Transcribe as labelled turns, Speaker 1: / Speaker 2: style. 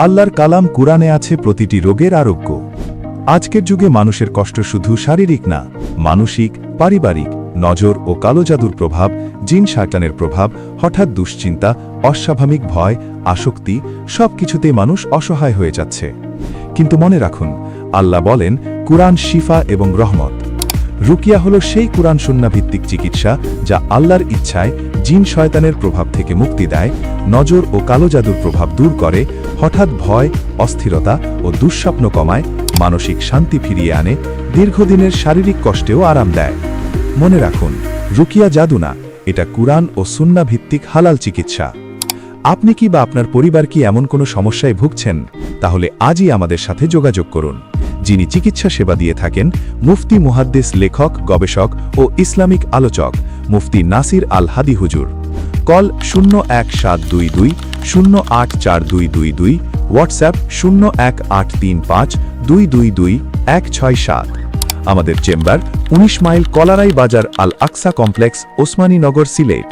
Speaker 1: আল্লাহর কালাম কুরআনে আছে প্রতিটি রোগের আরোগ্য। আজকের যুগে মানুষের কষ্ট শুধু শারীরিক না, মানসিক, পারিবারিক, নজর ও কালো জাদুর প্রভাব, জিন শয়তানের প্রভাব, হঠাৎ দুশ্চিন্তা, অস্বাভাবিক ভয়, আসক্তি সবকিছুতেই মানুষ অসহায় হয়ে যাচ্ছে। কিন্তু মনে রাখুন, আল্লাহ বলেন কুরআন শিফা এবং রহমত। রুকিয়া হলো সেই কুরআন সুন্নাহ ভিত্তিক চিকিৎসা যা আল্লাহর ইচ্ছায় জিন শয়তানের প্রভাব থেকে মুক্তি দেয়, নজর ও কালো জাদুর প্রভাব দূর করে, হঠাৎ ভয়, অস্থিরতা ও দুঃস্বপ্ন কমায়, মানসিক শান্তি ফিরিয়ে আনে, দীর্ঘদিনের শারীরিক কষ্টেও আরাম দেয়। মনে রাখুন, রুকিয়া জাদু না, এটা কুরআন ও সুন্নাহ ভিত্তিক হালাল চিকিৎসা। আপনি কি বা আপনার পরিবার কি এমন কোনো সমস্যায় ভুগছেন? তাহলে আজই আমাদের সাথে যোগাযোগ করুন। যিনি চিকিৎসা সেবা দিয়ে থাকেন মুফতি মুহাদ্দিস, লেখক, গবেষক ও ইসলামিক আলোচক মুফতি নাসির আল হাদি হুজুর। Call 01722 084222, WhatsApp 01835 222 167। আমাদের চেম্বার 19 মাইল কলারাই বাজার, আল আকসা কমপ্লেক্স, ওসমানী নগর, সিলেট।